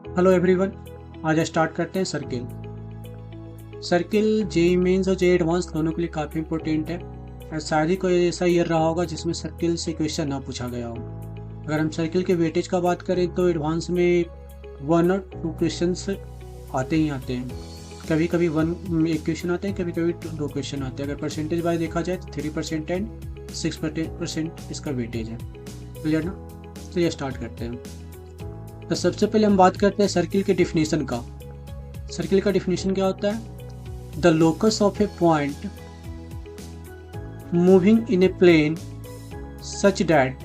Hello everyone. आज start करते हैं सर्किल। सर्किल जेईई मेंस और जेईई एडवांस दोनों के लिए काफ़ी इंपॉर्टेंट है और शायद ही कोई ऐसा ईयर रहा होगा जिसमें सर्किल से क्वेश्चन ना पूछा गया हो। अगर हम सर्किल के वेटेज का बात करें तो एडवांस में 1 और 2 क्वेश्चन आते ही आते हैं। कभी कभी एक क्वेश्चन आते हैं, कभी कभी 2 क्वेश्चन आते हैं। अगर परसेंटेज वाइज देखा जाए तो 3% एंड 6% इसका वेटेज है। क्लियर ना? तो ये स्टार्ट करते हैं। तो सबसे पहले हम बात करते हैं सर्किल के डिफिनीशन का। सर्किल का डिफिनीशन क्या होता है? The locus of a point moving in a plane such that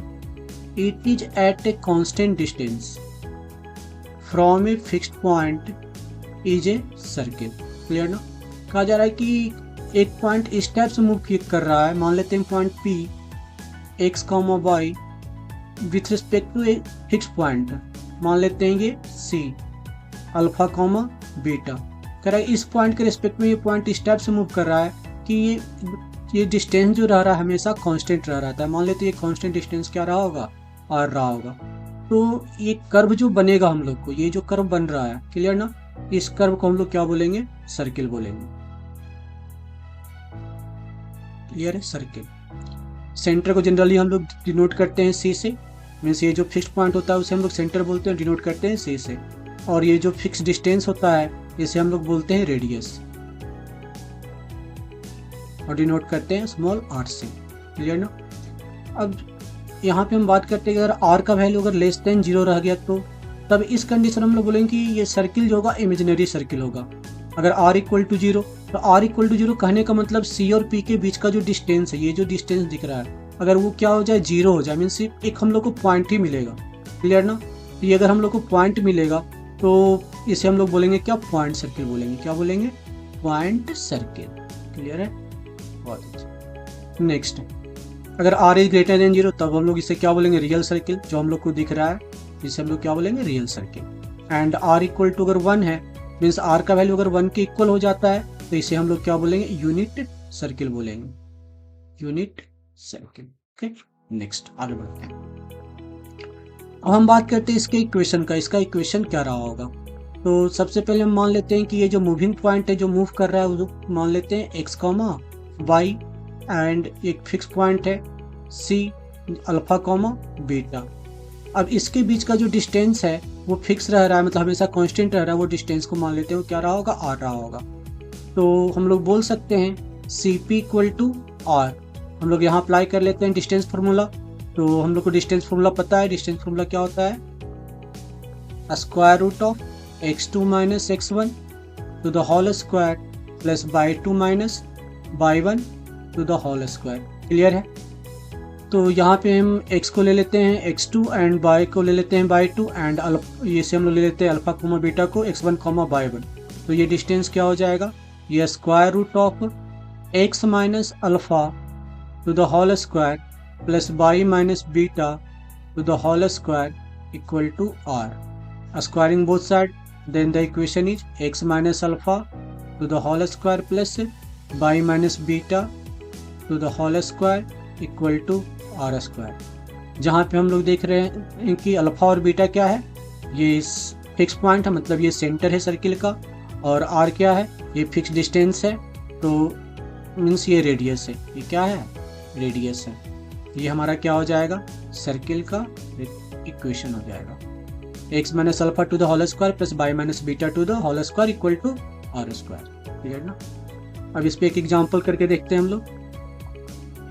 it is at a constant distance from a fixed point is a circle. Clear ना? कहा जा रहा है कि एक पॉइंट इस टाइप से मूव कर रहा है। मान लेते हैं point P x comma y with respect to a fix point, मान लेते हैं ये सी अल्फा कॉमा बीटा। कह रहा है इस पॉइंट के रिस्पेक्ट में ये पॉइंट इस टाइप से मूव कर रहा है कि ये डिस्टेंस जो रह रहा है हमेशा कांस्टेंट रह रहा है। मान लेते हैं ये कांस्टेंट डिस्टेंस क्या रहा होगा? आर रहा होगा। तो ये कर्व जो बनेगा हम लोग को, ये जो कर्व बन रहा है, क्लियर ना, इस कर्व को हम लोग क्या बोलेंगे? सर्किल बोलेंगे। क्लियर है? सर्किल। सेंटर को जनरली हम लोग डिनोट करते हैं सी से, मीन्स ये जो फिक्स्ड पॉइंट होता है उसे हम लोग सेंटर बोलते हैं, डिनोट करते हैं सी से। और ये जो फिक्स डिस्टेंस होता है इसे हम लोग बोलते हैं रेडियस और डिनोट करते हैं स्मॉल आर से। क्लियर ना? अब यहाँ पे हम बात करते हैं अगर आर का वैल्यू अगर लेस देन 0 रह गया तो तब इस कंडीशन हम लोग बोलेंगे कि ये सर्किल जो होगा इमेजिनरी सर्किल होगा। अगर आर इक्वल टू 0 तो आर इक्वल टू 0 कहने का मतलब सी और पी के बीच का जो डिस्टेंस है, ये जो डिस्टेंस दिख रहा है, अगर वो क्या हो जाए 0 हो जाए, मीन्स एक हम लोग को पॉइंट ही मिलेगा। क्लियर ना? तो ये अगर हम लोग को पॉइंट मिलेगा तो इसे हम लोग बोलेंगे क्या? पॉइंट सर्किल बोलेंगे। क्या बोलेंगे? Point circle. क्लियर है? बहुत अच्छा। नेक्स्ट, अगर आर इज ग्रेटर देन 0 तब हम लोग इसे क्या बोलेंगे? Real circle. जो हम लोग को दिख रहा है इसे हम लोग क्या बोलेंगे? Real circle. And r equal to अगर 1 है, मीन्स आर का वैल्यू अगर 1 के इक्वल हो जाता है तो इसे हम लोग क्या बोलेंगे? यूनिट सर्किल बोलेंगे। Unit circle. ओके, नेक्स्ट आगे बढ़ते हैं। अब हम बात करते हैं इसके इक्वेशन का। इसका इक्वेशन क्या रहा होगा? तो सबसे पहले हम मान लेते हैं कि ये जो मूविंग पॉइंट है जो मूव कर रहा है वो मान लेते हैं एक्स कॉमा वाई एंड एक फिक्स पॉइंट है सी अल्फा कॉमा बीटा। अब इसके बीच का जो डिस्टेंस है वो फिक्स रह रहा है, मतलब हमेशा कांस्टेंट रह रहा है। वो डिस्टेंस को मान लेते हैं वो क्या रहा होगा? आर रहा होगा। तो हम लोग बोल सकते हैं C P equal to r. हम लोग यहाँ अप्लाई कर लेते हैं डिस्टेंस फार्मूला। तो हम लोग को डिस्टेंस फार्मूला पता है। डिस्टेंस फार्मूला क्या होता है? Square root of x2 minus x1 to the whole square plus y2 minus y1 to the whole square. Clear है? तो यहाँ पे हम x को ले लेते हैं x2 एंड y को ले लेते हैं y2 एंड ये से हम लोग ले लेते हैं अल्फा कोमा बीटा को x1 कोमा y1। तो ये डिस्टेंस क्या हो जाएगा? ये square root of x minus alpha to the whole square plus y minus beta to the whole square equal to r। Squaring both sides, then the equation is x minus alpha to the whole square plus y minus beta to the whole square equal to r square। जहाँ पे हम लोग देख रहे हैं कि alpha और beta क्या है? ये फिक्स पॉइंट है, मतलब ये सेंटर है सर्किल का। और r क्या है? ये फिक्स डिस्टेंस है, तो मीन्स ये रेडियस है। ये क्या है? रेडियस है। ये हमारा क्या हो जाएगा? सर्किल का इक्वेशन हो जाएगा। x minus alpha to the whole square plus y minus beta to the whole square equal to r square. Clear ना? अब इस पे एक एग्जांपल करके देखते हैं हम लोग।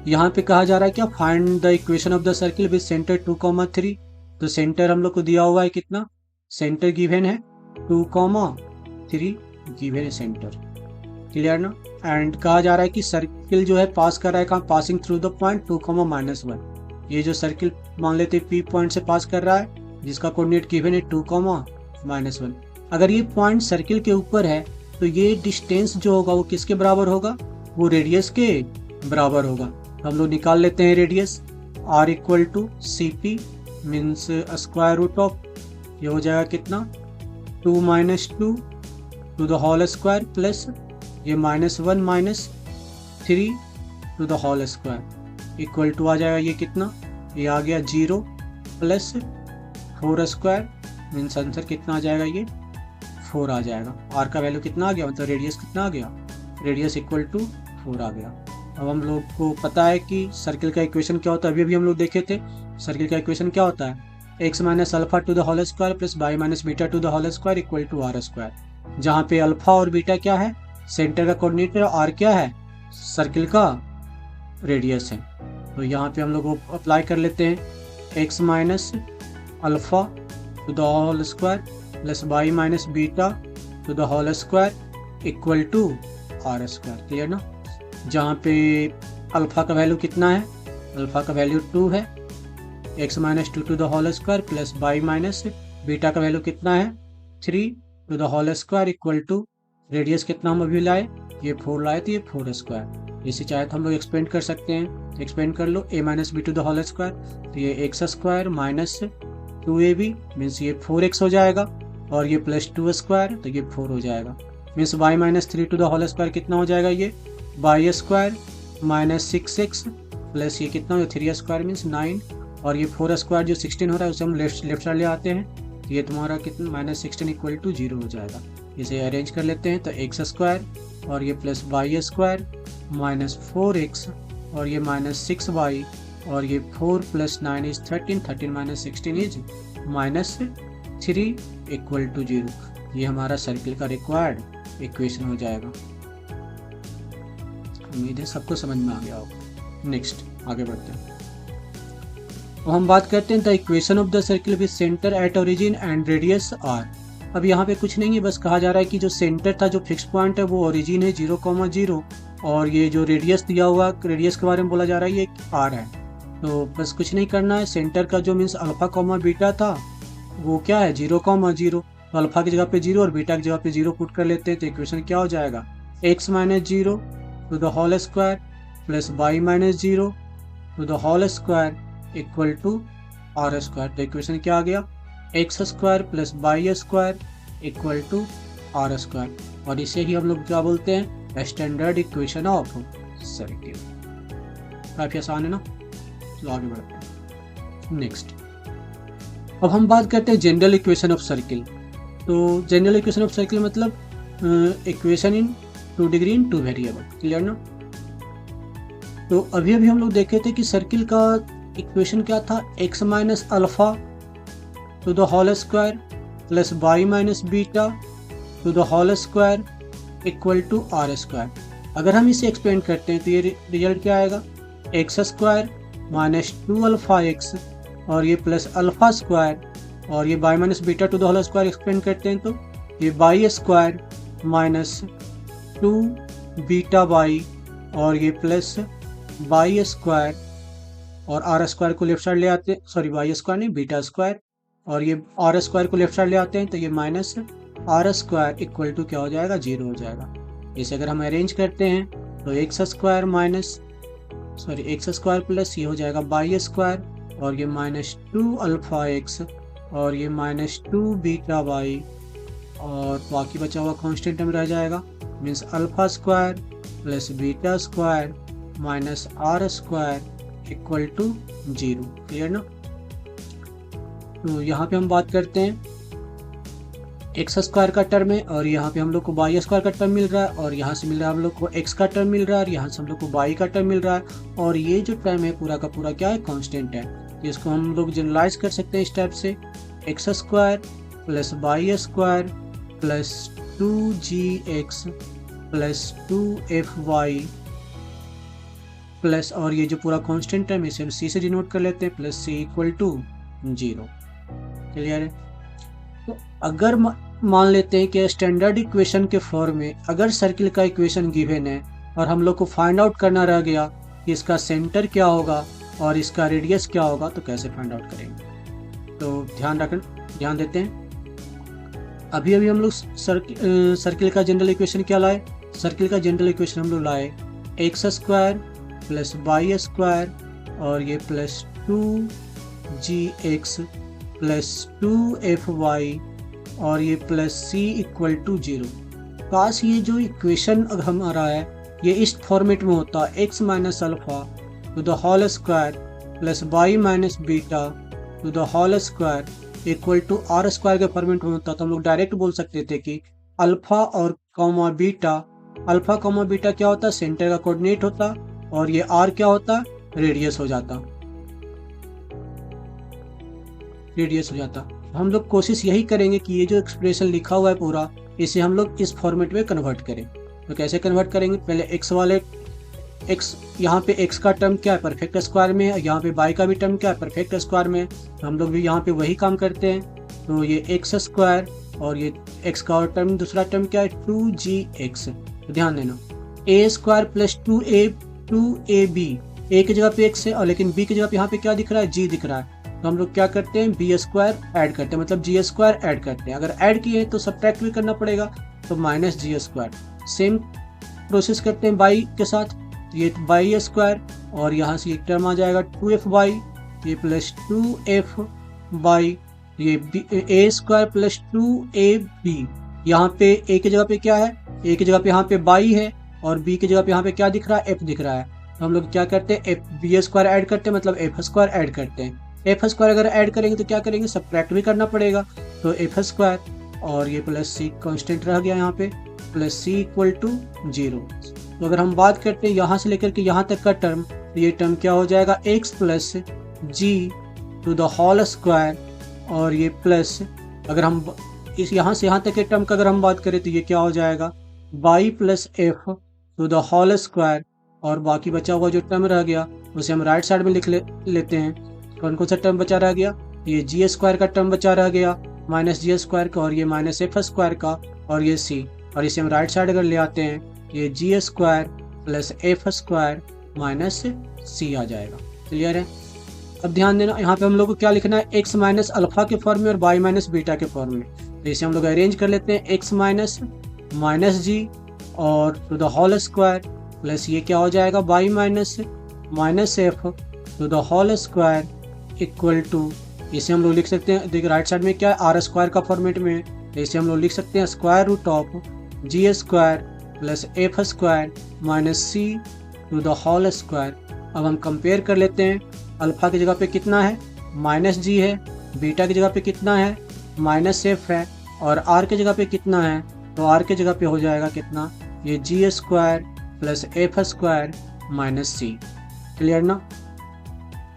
यहाँ पे कहा जा रहा है क्या? Find the equation of the circle with centre 2,3। तो सेंटर हम लोग को दिया हुआ है कितना? सेंटर गिवन है 2,3 गिवन है सेंटर। क्लियर ना? एंड कहा जा रहा है कि सर्किल जो है पास कर रहा है कहाँ? Passing through the point 2,-1। ये जो सर्किल मान लेते पी पॉइंट से पास कर रहा है जिसका कोऑर्डिनेट गिवन है 2,-1। अगर ये पॉइंट सर्किल के ऊपर है तो ये डिस्टेंस जो होगा वो किसके बराबर होगा? वो रेडियस के बराबर होगा। तो हम लोग निकाल लेते हैं radius. r equal to C P means square root of, ये हो जाएगा कितना? 2 minus 2 to the whole square plus ये -1 minus 3 to the whole square equal to आ जाएगा ये कितना? ये आ गया 0 प्लस 4 स्क्वायर मीन्स आंसर कितना आ जाएगा, ये 4 आ जाएगा। आर का वैल्यू कितना आ गया, मतलब रेडियस कितना आ गया, रेडियस इक्वल टू 4 आ गया। अब हम लोग को पता है कि सर्किल का इक्वेशन क्या होता है, अभी हम लोग देखे थे। सर्किल का इक्वेशन क्या होता है, x minus alpha to the whole square plus y minus beta to the whole square equal to r square, जहाँ पे अल्फा और बीटा क्या है, सेंटर का कोऑर्डिनेट है, आर क्या है, सर्किल का रेडियस है। तो यहाँ पे हम लोग अप्लाई कर लेते हैं, x minus alpha to the whole square plus y minus beta to the whole square equal to r square, clear ना। जहाँ पे अल्फा का वैल्यू कितना है, अल्फा का वैल्यू 2 है, x minus 2 to the whole square plus y minus beta का value कितना है 3 to the whole square equal to radius कितना हम अभी लाए, ये 4 लाए, तो ये 4 स्क्वायर। इसे चाहे तो हम लोग एक्सपेंड कर सकते हैं, एक्सपेंड कर लो, A minus B to the whole square, तो ये x square minus 2ab means ये 4x हो जाएगा, और ये प्लस 2 स्क्वायर, तो ये 4 हो जाएगा। Means y minus 3 to the whole square कितना हो जाएगा, ये y square minus 6x plus ये कितना हो 3 स्क्वायर मीन्स 9, और ये 4 स्क्वायर जो 16 हो रहा है उसे हम लेफ्ट साइड ले आते हैं, तो ये तुम्हारा कितना माइनस 16 इक्वल टू 0 हो जाएगा। इसे अरेंज कर लेते हैं, तो एक्स स्क्वायर और ये plus y square minus 4x और ये माइनस 6y और ये 4 plus 9 is 13, 13 minus 16 is minus 3 equal to 0। ये हमारा सर्किल का रिक्वायर्ड इक्वेशन हो जाएगा। उम्मीद है सबको समझ में आ गया होगा। नेक्स्ट आगे बढ़ते हैं, तो हम बात करते हैं the equation of the circle with centre at origin and radius r. अब यहाँ पे कुछ नहीं है, बस कहा जा रहा है कि जो सेंटर था, जो फिक्स पॉइंट है, वो ओरिजिन है 0,0, और ये जो रेडियस दिया हुआ, रेडियस के बारे में बोला जा रहा है, ये आर है। तो बस कुछ नहीं करना है, सेंटर का जो मीन्स अल्फा कॉमा बीटा था वो क्या है 0,0, तो अल्फा की जगह पे 0 और बीटा की जगह पे 0 पुट कर लेते हैं, तो इक्वेशन क्या हो जाएगा, x minus 0 to the whole square plus y minus 0 to the whole square equal to r square. तो इक्वेशन क्या आ गया, x square plus y square equal to r square, और इसे ही हम लोग क्या बोलते हैं, स्टैंडर्ड इक्वेशन ऑफ सर्किल। काफ़ी आसान है ना, तो आगे बढ़ते हैं। नेक्स्ट अब हम बात करते हैं जनरल इक्वेशन ऑफ सर्किल। तो जनरल इक्वेशन ऑफ सर्किल मतलब equation in 2 degree in 2 variable, clear ना। तो अभी हम लोग देखे थे कि सर्किल का इक्वेशन क्या था, x minus alpha to the whole square plus y minus beta to the whole square equal to r square. अगर हम इसे एक्सपेंड करते हैं तो ये रिजल्ट क्या आएगा, x square minus 2 alpha x और ये प्लस अल्फा स्क्वायर और ये y minus beta to the whole square expand करते हैं तो ये y square minus 2 beta y और ये प्लस वाई स्क्वायर और आर स्क्वायर को लेफ्ट साइड ले आते हैं, सॉरी वाई स्क्वायर नहीं बीटा स्क्वायर, और ये आर स्क्वायर को लेफ्ट साइड ले आते हैं तो ये minus r square equal to क्या हो जाएगा, 0 हो जाएगा। इसे अगर हम अरेंज करते हैं तो x square minus sorry x square plus ये हो जाएगा वाई स्क्वायर और ये माइनस 2 अल्फा एक्स और ये माइनस 2 बीटा वाई और बाकी बचा हुआ कांस्टेंट टर्म रह जाएगा, means alpha square plus beta square minus r square equal to 0, clear ना। तो यहाँ पे हम बात करते हैं एक्स स्क्वायर का टर्म है और यहाँ पे हम लोग को वाई स्क्वायर का टर्म मिल रहा है और यहाँ से मिल रहा है हम लोग को एक्स का टर्म मिल रहा है और यहाँ से हम लोग को वाई का टर्म मिल रहा है, और ये जो टर्म है पूरा का पूरा क्या है, कांस्टेंट है। तो इसको हम लोग जनरलाइज कर सकते हैं इस टाइप से, x square plus y square plus 2gx plus 2fy plus और ये जो पूरा कांस्टेंट टर्म इसे हम सी से डिनोट कर लेते हैं plus C equal to 0, clear है। तो अगर मान लेते हैं कि स्टैंडर्ड इक्वेशन के फॉर्म में अगर सर्किल का इक्वेशन गिवन है और हम लोग को फाइंड आउट करना रह गया कि इसका सेंटर क्या होगा और इसका रेडियस क्या होगा, तो कैसे फाइंड आउट करेंगे। तो ध्यान देते हैं। अभी हम लोग सर्किल का जनरल इक्वेशन क्या लाए, सर्किल का जनरल इक्वेशन हम लोग लाए x square plus y square और ये प्लस 2gx प्लस 2fy और ये प्लस c इक्वल टू 0। काश ये जो इक्वेशन हमारा है ये इस फॉर्मेट में होता, x minus alpha to the whole square plus y minus beta to the whole square equal to r square के फॉर्मेट में होता तो हम लोग डायरेक्ट बोल सकते थे कि अल्फा और comma beta, alpha comma beta क्या होता, सेंटर का कोऑर्डिनेट होता, और ये आर क्या होता, रेडियस हो जाता, रेडियस हो जाता। हम लोग कोशिश यही करेंगे कि ये जो एक्सप्रेशन लिखा हुआ है पूरा, इसे हम लोग इस फॉर्मेट में कन्वर्ट करें। तो कैसे कन्वर्ट करेंगे, पहले एक्स वाले एक्स, यहाँ पे एक्स का टर्म क्या है, परफेक्ट स्क्वायर में है, यहाँ पे वाई का भी टर्म क्या है, परफेक्ट स्क्वायर में है, तो हम लोग भी यहाँ पे वही काम करते हैं। तो ये एक्स स्क्वायर और ये एक्स का और टर्म, दूसरा टर्म क्या है, 2gx। तो ध्यान देना, ए स्क्वायर प्लस 2ab, ए की जगह पे एक्स है और लेकिन बी की जगह पे यहाँ पे क्या दिख रहा है, जी दिख रहा है। तो हम लोग क्या करते हैं, बी स्क्वायर ऐड करते हैं, मतलब जी स्क्वायर ऐड करते हैं। अगर ऐड किए तो सब्ट्रैक्ट भी करना पड़ेगा, तो माइनस जी स्क्वायर। सेम प्रोसेस करते हैं बाई के साथ, ये बाई स्क्वायर और यहाँ से एक टर्म आ जाएगा 2f बाई, ये प्लस 2f बाई, ये ए स्क्वायर प्लस 2ab। यहाँ पे ए की जगह पे क्या है, ए की जगह पे यहाँ पे बाई है और बी की जगह पे यहाँ पे क्या दिख रहा है, एफ दिख रहा है। तो हम लोग क्या करते हैं, एफ बी स्क्वायर ऐड करते हैं, मतलब एफ स्क्वायर ऐड करते हैं। एफ स्क्वायर अगर ऐड करेंगे तो क्या करेंगे, सब्ट्रैक्ट भी करना पड़ेगा, तो एफ स्क्वायर और ये प्लस सी कांस्टेंट रह गया यहाँ पे, प्लस सी इक्वल टू 0। तो अगर हम बात करते हैं यहाँ से लेकर के यहाँ तक का टर्म, तो ये टर्म क्या हो जाएगा, x plus g to the whole square, और ये प्लस, अगर हम इस यहाँ से यहाँ तक के टर्म का अगर हम बात करें तो ये क्या हो जाएगा, y plus f to the whole square, और बाकी बचा हुआ जो टर्म रह गया उसे हम राइट साइड में लिख लेते हैं। कौन कौन सा टर्म बचा रह गया, ये जी स्क्वायर का टर्म बचा रह गया, माइनस जी स्क्वायर का, और ये माइनस एफ स्क्वायर का, और ये सी, और इसे हम राइट साइड अगर ले आते हैं, ये G square plus F square minus C आ जाएगा। क्लियर है। अब ध्यान देना, यहाँ पे हम लोग को क्या लिखना है, एक्स माइनस अल्फा के फॉर्म में और वाई माइनस बीटा के फॉर्म में। तो इसे हम लोग अरेंज कर लेते हैं, एक्स माइनस माइनस जी और to the whole square, plus ये क्या हो जाएगा, y minus minus f to the whole square equal to, इसे हम लोग लिख सकते हैं, देखिए राइट साइड में क्या है, आर स्क्वायर का फॉर्मेट में, तो इसे हम लोग लिख सकते हैं square root of ji square plus F square minus c to the whole square. अब हम कंपेयर कर लेते हैं, अल्फा की जगह पे कितना है, माइनस जी है, बीटा की जगह पे कितना है, माइनस एफ है, और आर की जगह पे कितना है, तो आर की जगह पे हो जाएगा कितना, ये G square plus F square minus सी। क्लियर ना।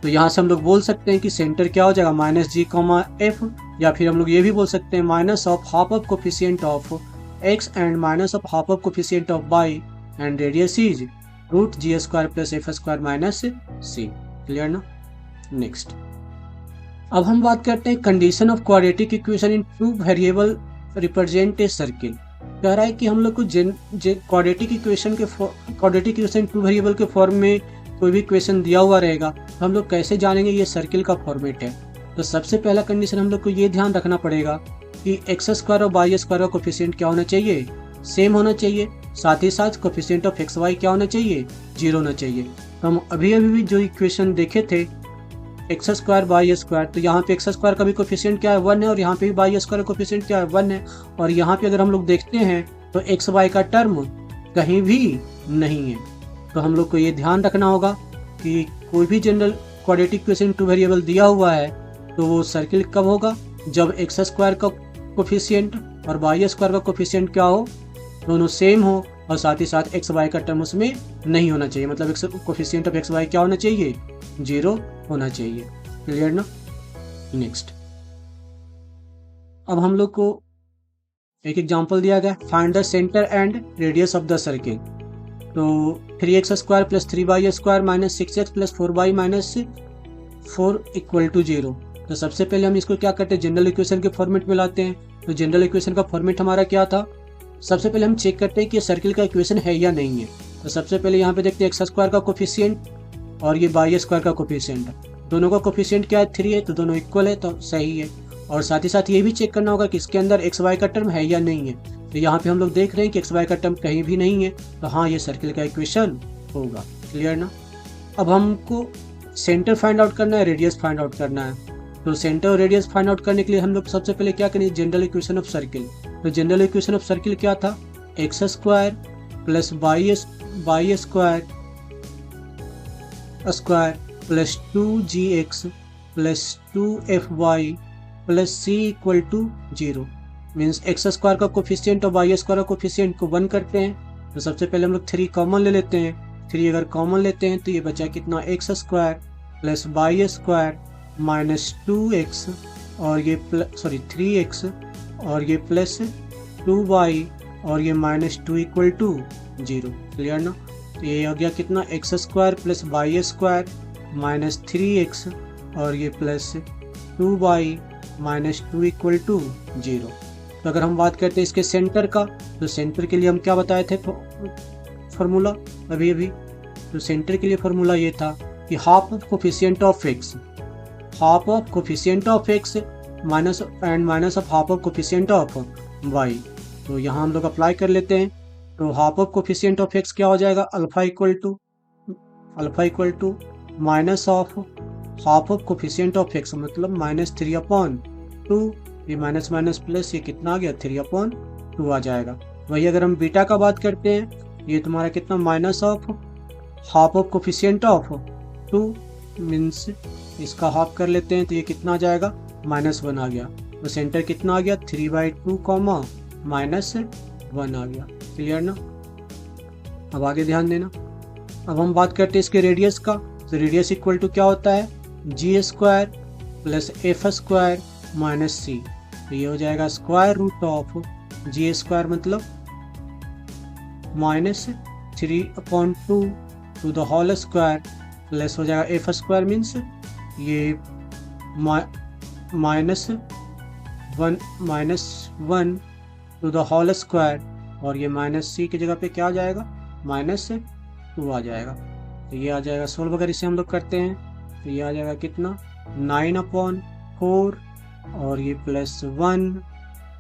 तो यहाँ से हम लोग बोल सकते हैं कि सेंटर क्या हो जाएगा, माइनस जी कॉमा एफ, या फिर हम लोग ये भी बोल सकते हैं minus of half of coefficient of x and minus of half of coefficient of y and radius is root g square plus F square minus C. Clear ना। नेक्स्ट, अब हम बात करते हैं condition of quadratic equation in two variable represent a circle. कह रहा है कि हम लोग को क्वाड्रेटिक इक्वेशन टू वेरिएबल के फॉर्म में कोई भी इक्वेशन दिया हुआ रहेगा तो हम लोग कैसे जानेंगे ये सर्किल का फॉर्मेट है। तो सबसे पहला कंडीशन हम लोग को ये ध्यान रखना पड़ेगा कि एक्स स्क्वायर और वाई स्क्वायर का कोफिशिएंट क्या होना चाहिए, सेम होना चाहिए। साथ ही साथ कोफिशिएंट ऑफ एक्स वाई क्या होना चाहिए, 0 होना चाहिए। तो हम अभी भी जो इक्वेशन देखे थे एक्स स्क्वायर वाई स्क्वायर, तो यहाँ पे एक्स स्क्वायर का भी कोफिशिएंट क्या है, 1 है, और यहाँ पे भी वाई स्क्वायर का कोफिशिएंट क्या है, 1 है। और यहाँ पे अगर हम लोग देखते हैं तो एक्स वाई का टर्म कहीं भी नहीं है। तो हम लोग को ये ध्यान रखना होगा कि कोई भी general quadratic equation two variable दिया हुआ है तो वो सर्किल कब होगा, जब एक्स स्क्वायर का कोफिशिएंट और वाई स्क्वायर का कोफिशिएंट क्या हो, दोनों सेम हो, और साथ ही साथ एक्स वाई का टर्म उसमें नहीं होना चाहिए। मतलब कोफिशिएंट ऑफ एक्स वाई क्या होना चाहिए, 0 होना चाहिए। क्लियर ना। नेक्स्ट, अब हम लोग को एक एग्जांपल दिया गया, find the centre and radius of the circle. तो 3x square plus 3y square minus 6x plus 4y minus 4 equal to 0। तो सबसे पहले हम इसको क्या करते हैं, जनरल इक्वेशन के फॉर्मेट में लाते हैं। तो जनरल इक्वेशन का फॉर्मेट हमारा क्या था, सबसे पहले हम चेक करते हैं कि ये सर्किल का इक्वेशन है या नहीं है। तो सबसे पहले यहाँ पे देखते हैं एक्स स्क्वायर का कोफिशिएंट और ये वाई स्क्वायर का कोफिशिएंट, दोनों का कोफिशिएंट क्या है, 3 है, तो दोनों इक्वल है, तो सही है। और साथ ही साथ ये भी चेक करना होगा कि इसके अंदर एक्स वाई का टर्म है या नहीं है। तो यहाँ पे हम लोग देख रहे हैं कि एक्स वाई का टर्म कहीं भी नहीं है, तो हाँ ये सर्किल का इक्वेशन होगा। क्लियर ना। अब हमको सेंटर फाइंड आउट करना है, रेडियस फाइंड आउट करना है। तो सेंटर और रेडियस फाइंड आउट करने के लिए हम लोग सबसे पहले क्या करेंगे, जनरल इक्वेशन ऑफ सर्किल। तो जनरल इक्वेशन ऑफ सर्किल क्या था, x square plus y square square plus 2gx plus 2fy plus C equal to 0। Means x square का कोफिशिएंट और वाई स्क्वायर का कोफिशिएंट को 1 करते हैं। तो सबसे पहले हम लोग 3 कॉमन ले लेते हैं। 3 अगर कॉमन लेते हैं तो ये बचा कितना, x square plus y square minus 2x और ये 3x और ये प्लस 2y और ये माइनस 2 इक्वल टू 0। क्लियर ना। तो ये हो गया कितना, x square plus y square minus 3x और ये plus 2y minus 2 equal to 0। तो अगर हम बात करते हैं इसके सेंटर का, तो सेंटर के लिए हम क्या बताए थे फॉर्मूला अभी। तो सेंटर के लिए फॉर्मूला ये था कि half of coefficient of x, half of coefficient of x minus of half of coefficient of y। तो यहाँ हम लोग अप्लाई कर लेते हैं। तो half of coefficient of x क्या हो जाएगा, alpha equal to minus of half of coefficient of x मतलब -3/2। ये माइनस माइनस प्लस ये कितना आ गया, 3/2 आ जाएगा। वही अगर हम बीटा का बात करते हैं, ये तुम्हारा कितना, minus of half of coefficient of 2 means इसका हाफ कर लेते हैं तो ये कितना आ जाएगा, -1 आ गया। तो सेंटर कितना आ गया, 3/2 -1 आ गया। क्लियर ना। अब आगे ध्यान देना। अब हम बात करते हैं इसके रेडियस का। तो रेडियस इक्वल टू क्या होता है, G square plus F square minus C. तो ये हो जाएगा square root of ji square मतलब -3/2 to the whole square plus हो जाएगा एफ स्क्वायर मीन्स ये -1 टू द होल स्क्वायर और ये माइनस सी की जगह पे क्या आ जाएगा, -2 आ जाएगा। तो ये आ जाएगा सोल्व अगर इसे हम लोग करते हैं तो ये आ जाएगा कितना, 9/4 और ये +1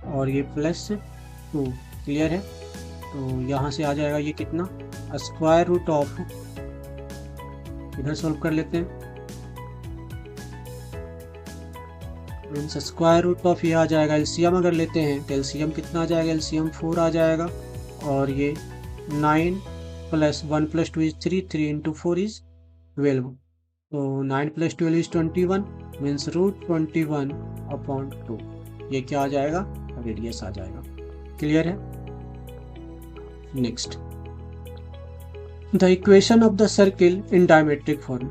और ये +2। क्लियर है। तो यहाँ से आ जाएगा ये कितना, स्क्वायर रूट ऑफ, इधर सोल्व कर लेते हैं। स्क्वायर रूट ऑफ ये आ जाएगा, एलसीएम अगर लेते हैं तो एलसीएम कितना आ जाएगा, एलसीएम 4 आ जाएगा और ये 9 + 1 + 2 = 3, 3 × 4 = 12। तो 9 + 12 = 21 मीन्स √21/2। ये क्या आ जाएगा, रेडियस आ जाएगा। क्लियर है। Next, the equation of the circle in diametric form.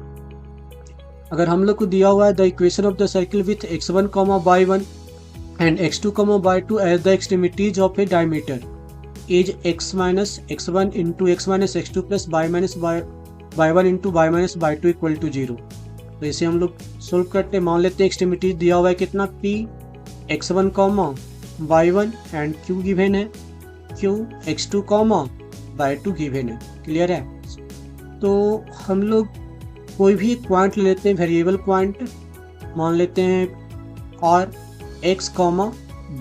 अगर हम लोग को दिया हुआ है the equation of the circle with x1, y1 and x2, y2 as the extremities of a diameter is x - x1 × x - x2 + y - y1 × y - y2 = 0। तो इसे हम लोग सोल्व करते हैं। मान लेते हैं एक्सट्रीमिटीज दिया हुआ है कितना, p x1, y1 and q given है, q x2, y2 गिवन है। क्लियर है। तो हम लोग कोई भी एक पॉइंट ले लेते हैं, वेरिएबल पॉइंट मान लेते हैं r x,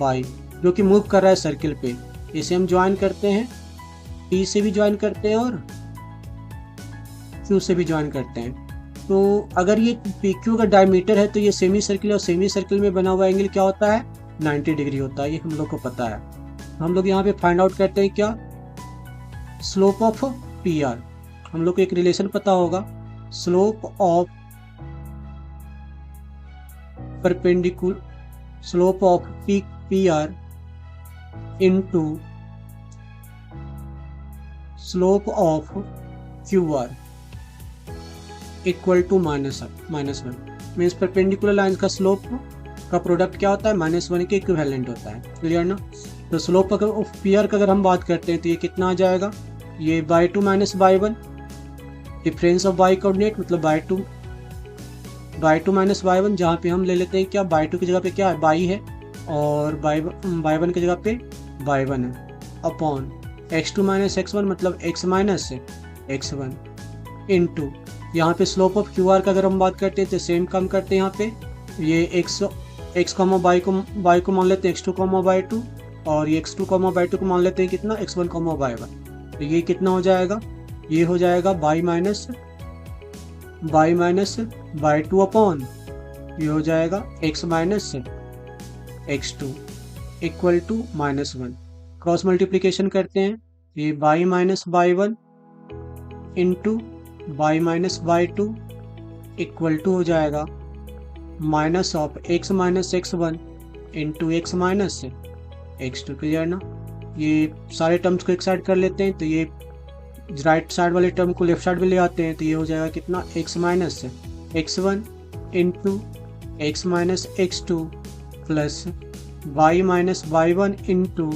y जो कि मूव कर रहा है सर्किल पे। इसे हम ज्वाइन करते हैं, p से भी ज्वाइन करते हैं और q से भी ज्वाइन करते हैं। तो अगर ये PQ का डायमीटर है तो ये सेमी सर्किल, और सेमी सर्किल में बना हुआ एंगल क्या होता है, 90 डिग्री होता है। ये हम लोग को पता है। हम लोग यहाँ पे फाइंड आउट करते हैं क्या, स्लोप ऑफ PR। हम लोग को एक रिलेशन पता होगा, slope of perpendicular, slope of PR into slope of QR equal to -1 means perpendicular line का स्लोप का प्रोडक्ट क्या होता है, -1 के इक्विवेलेंट होता है। क्लियर ना। तो स्लोप ऑफ PR का अगर हम बात करते हैं तो ये कितना आ जाएगा, ये y2 - y1 difference of y coordinate मतलब y2 - y1 जहाँ पे हम ले लेते हैं क्या, y2 की जगह पे क्या है, y है और y1 की जगह पे y1 है, अपॉन x2 - x1 मतलब x - x1 इनटू यहाँ पे स्लोप ऑफ QR का अगर हम बात करते हैं तो सेम काम करते हैं। यहाँ पे ये x, y को मान लेते हैं x2, y2 और ये x2, y2 को मान लेते हैं कितना, x1, y1। तो ये कितना हो जाएगा, ये हो जाएगा y - y2 अपॉन ये हो जाएगा x - x2 equal to -1। Cross multiplication करते हैं, ये y - y1 into y - y2 equal to हो जाएगा minus of x minus x1 into x minus x2। Clear ना? ये सारे टर्म्स को एक साइड कर लेते हैं, तो ये राइट साइड वाले टर्म को लेफ्ट साइड में ले आते हैं, तो ये हो जाएगा कितना, x minus x1 into x minus x2 plus y minus y1 into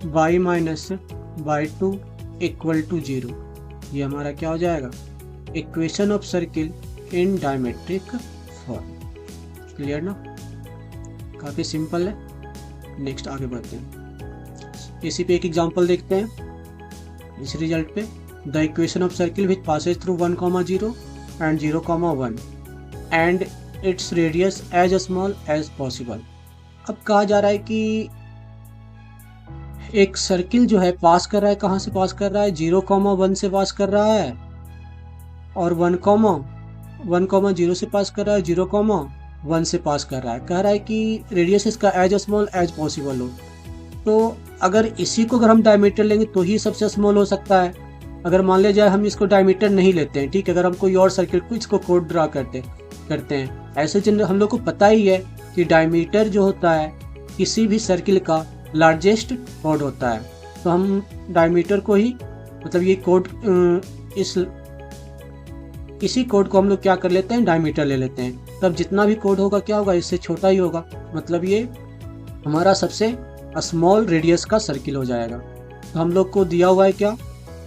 y minus y2 equal to 0। ये हमारा क्या हो जाएगा, equation of circle in diametric form. Clear ना? काफ़ी सिंपल है। नेक्स्ट आगे बढ़ते हैं, इसी पे एक एग्जांपल देखते हैं। इस रिजल्ट पे, the equation of circle which passes through 1, 0 and 0, 1 and its radius as small as possible. अब कहा जा रहा है कि एक सर्किल जो है पास कर रहा है, कहाँ से पास कर रहा है, 0, 1 से पास कर रहा है, और 1, 0 से पास कर रहा है, 0, 1 से पास कर रहा है। कह रहा है कि रेडियस इसका एज स्मॉल एज पॉसिबल हो। तो अगर इसी को अगर हम डायमीटर लेंगे तो ही सबसे स्मॉल हो सकता है। अगर मान लिया जाए हम इसको डायमीटर नहीं लेते हैं, ठीक है, अगर हम कोई और सर्किल को इसको कोड ड्रा करते हैं, ऐसे जनरल हम लोग को पता ही है कि डायमीटर जो होता है किसी भी सर्किल का लार्जेस्ट कोड होता है। तो हम डायमीटर को ही, मतलब ये कोड, इसी कोड को हम लोग क्या कर लेते हैं, डायमीटर ले लेते हैं। तब जितना भी कोड होगा क्या होगा, इससे छोटा ही होगा, मतलब ये हमारा सबसे स्मॉल रेडियस का सर्किल हो जाएगा। तो हम लोग को दिया हुआ है क्या,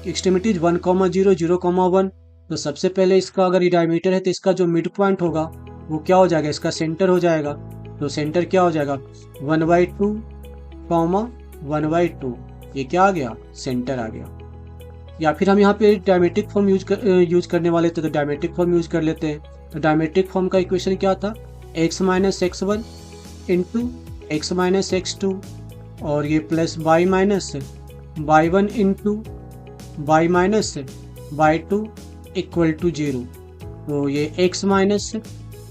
एक्सट्रीमिटीज 1, 0, 0, 1। तो सबसे पहले इसका अगर ये डायमीटर है तो इसका जो मिड पॉइंट होगा वो क्या हो जाएगा, इसका सेंटर हो जाएगा। तो सेंटर क्या हो जाएगा, 1/2, 1/2। ये क्या आ गया, सेंटर आ गया। या फिर हम यहाँ पे डायमेट्रिक फॉर्म यूज करने वाले थे, तो डायमेट्रिक फॉर्म यूज कर लेते हैं। तो डायमेट्रिक फॉर्म का इक्वेशन क्या था, x minus x1 into x minus x2 और ये plus y minus y1 into y minus y2 equal to 0। तो ये x माइनस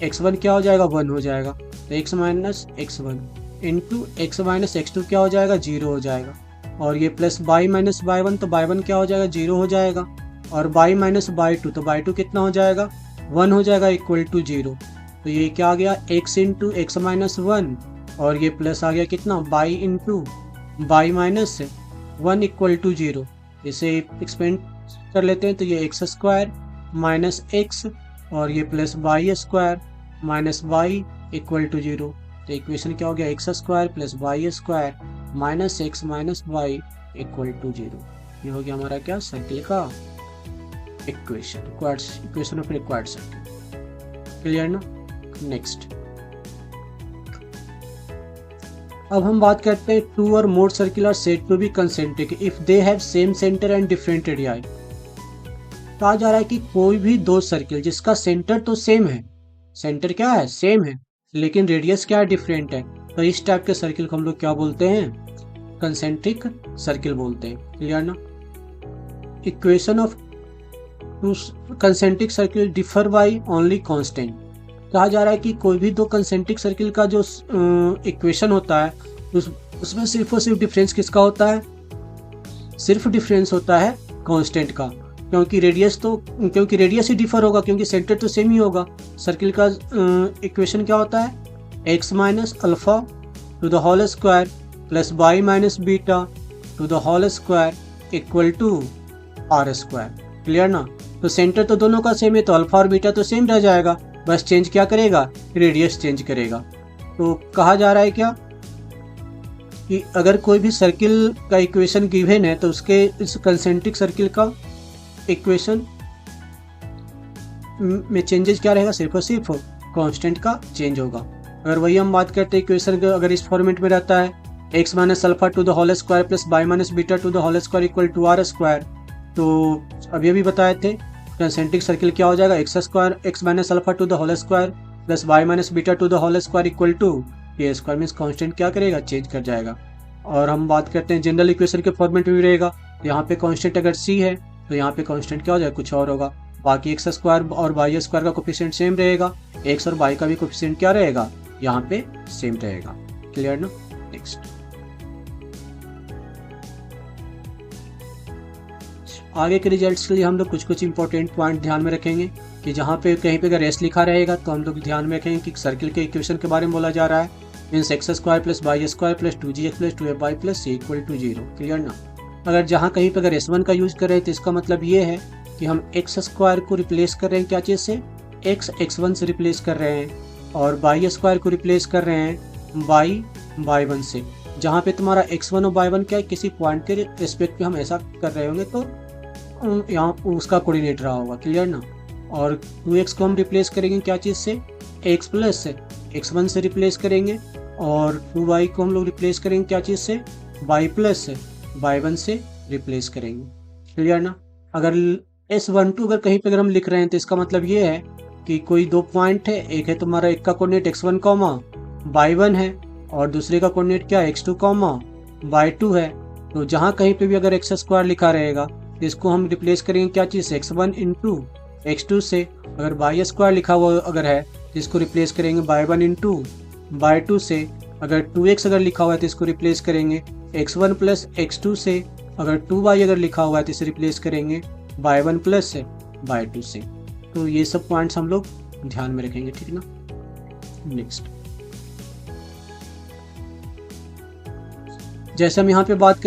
x1 क्या हो जाएगा, 1 हो जाएगा। तो x minus x1 into x minus x2 क्या हो जाएगा, 0 हो जाएगा। और ये प्लस y माइनस y1, तो y1 क्या हो जाएगा, 0 हो जाएगा। और y माइनस y2, तो y2 कितना हो जाएगा, 1 हो जाएगा, इक्वल टू 0। तो ये क्या आ गया, x इंटू x माइनस 1 और ये प्लस आ गया कितना, y into y minus 1 equal to 0। इसे एक्सपेंड कर लेते हैं, तो ये x स्क्वायर माइनस x और ये plus y square minus y equal to 0। तो इक्वेशन क्या हो गया, x square plus y square minus x minus y equal to 0। ये हो गया हमारा क्या, सर्किल का equation of required circle. Clear ना? नेक्स्ट अब हम बात करते हैं, 2 और more circle are said to be concentric if they have same centre and different radii. कहा जा रहा है कि कोई भी दो सर्किल जिसका सेंटर तो सेम है, सेंटर क्या है, सेम है, लेकिन रेडियस क्या है, डिफरेंट है, तो इस टाइप के सर्किल को हम लोग क्या बोलते हैं, कंसेंट्रिक सर्किल बोलते हैं। क्लियर ना? Equation of two concentric circle differ by only constant. कहा जा रहा है कि कोई भी दो कंसेंट्रिक सर्किल का जो इक्वेशन होता है उसमें सिर्फ और सिर्फ डिफरेंस किसका होता है, सिर्फ डिफरेंस होता है कांस्टेंट का, क्योंकि रेडियस ही डिफर होगा, क्योंकि सेंटर तो सेम ही होगा। सर्किल का इक्वेशन क्या होता है, x minus alpha to the whole square plus y minus beta to the whole square equal to r square. Clear ना? तो सेंटर तो दोनों का सेम है, तो अल्फा और बीटा तो सेम रह जाएगा, बस चेंज क्या करेगा, रेडियस चेंज करेगा। तो कहा जा रहा है क्या कि अगर कोई भी सर्किल का इक्वेशन गिवन है तो उसके इस कंसेंट्रिक सर्किल का इक्वेशन में चेंजेस क्या रहेगा, सिर्फ और सिर्फ कांस्टेंट का चेंज होगा। अगर वही हम बात करते हैं इक्वेशन का, अगर इस फॉर्मेट में रहता है x minus alpha to the whole square plus y minus beta to the whole square equal to r square, तो अभी बताए थे कंसेंट्रिक सर्किल क्या हो जाएगा, x minus alpha to the whole square plus y minus beta to the whole square equal to a square, means constant क्या करेगा, change कर जाएगा। और हम बात करते हैं जनरल इक्वेशन के फॉर्मेट में भी रहेगा, यहाँ पे कांस्टेंट अगर c है तो यहाँ पे कांस्टेंट क्या हो जाएगा, कुछ और होगा। बाकी एक्स स्क्वायर और वाई स्क्वायर का कोफिशिएंट सेम रहेगा, एक्स और वाई का भी कोफिशिएंट क्या रहेगा, यहाँ पे सेम रहेगा। क्लियर ना? नेक्स्ट आगे के रिजल्ट्स के लिए हम लोग कुछ इंपॉर्टेंट पॉइंट ध्यान में रखेंगे। कि जहाँ पे कहीं पे अगर एस लिखा रहेगा तो हम लोग ध्यान में रखेंगे कि सर्किल के इक्वेशन के बारे में बोला जा रहा है, means x square plus y square plus 2gx plus 2fy plus c equal to 0। Clear ना। अगर जहाँ कहीं पे अगर S1 का यूज कर रहे हैं तो इसका मतलब ये है कि हम एक्स स्क्वायर को रिप्लेस कर रहे हैं क्या चीज़ से, x1 से रिप्लेस कर रहे हैं, और वाई स्क्वायर को रिप्लेस कर रहे हैं y1 से। जहाँ पे तुम्हारा x1 और y1 क्या है, किसी पॉइंट के रिस्पेक्ट पे हम ऐसा कर रहे होंगे तो यहाँ उसका कोऑर्डिनेट रहा होगा। क्लियर ना। और 2x को हम रिप्लेस करेंगे क्या चीज़ से, x प्लस से, x1 से रिप्लेस करेंगे, और 2y को हम लोग रिप्लेस करेंगे क्या चीज़ से, y प्लस से, y1 से रिप्लेस करेंगे। क्लियर ना। अगर S12 अगर कहीं पे अगर हम लिख रहे हैं तो इसका मतलब ये है कि कोई दो पॉइंट है, एक है तुम्हारा, एक का कोऑर्डिनेट x1 कॉमा y1 है और दूसरे का कोऑर्डिनेट क्या है, x2 कॉमा y2 है। तो जहाँ कहीं पे भी अगर एक्स स्क्वायर लिखा रहेगा तो इसको हम रिप्लेस करेंगे क्या चीज़ से, x1 इंटू x2 से। अगर वाई स्क्वायर लिखा हुआ अगर है तो इसको रिप्लेस करेंगे y1 इंटू y2 से। अगर 2x अगर लिखा हुआ है तो इसको रिप्लेस करेंगे x1 प्लस x2 से। अगर 2y अगर लिखा हुआ है तो इसे रिप्लेस करेंगे y1 प्लस y2 से। तो ये सब पॉइंट्स हम लोग ध्यान में रखेंगे, ठीक ना। नेक्स्ट, जैसे हम यहाँ पे बात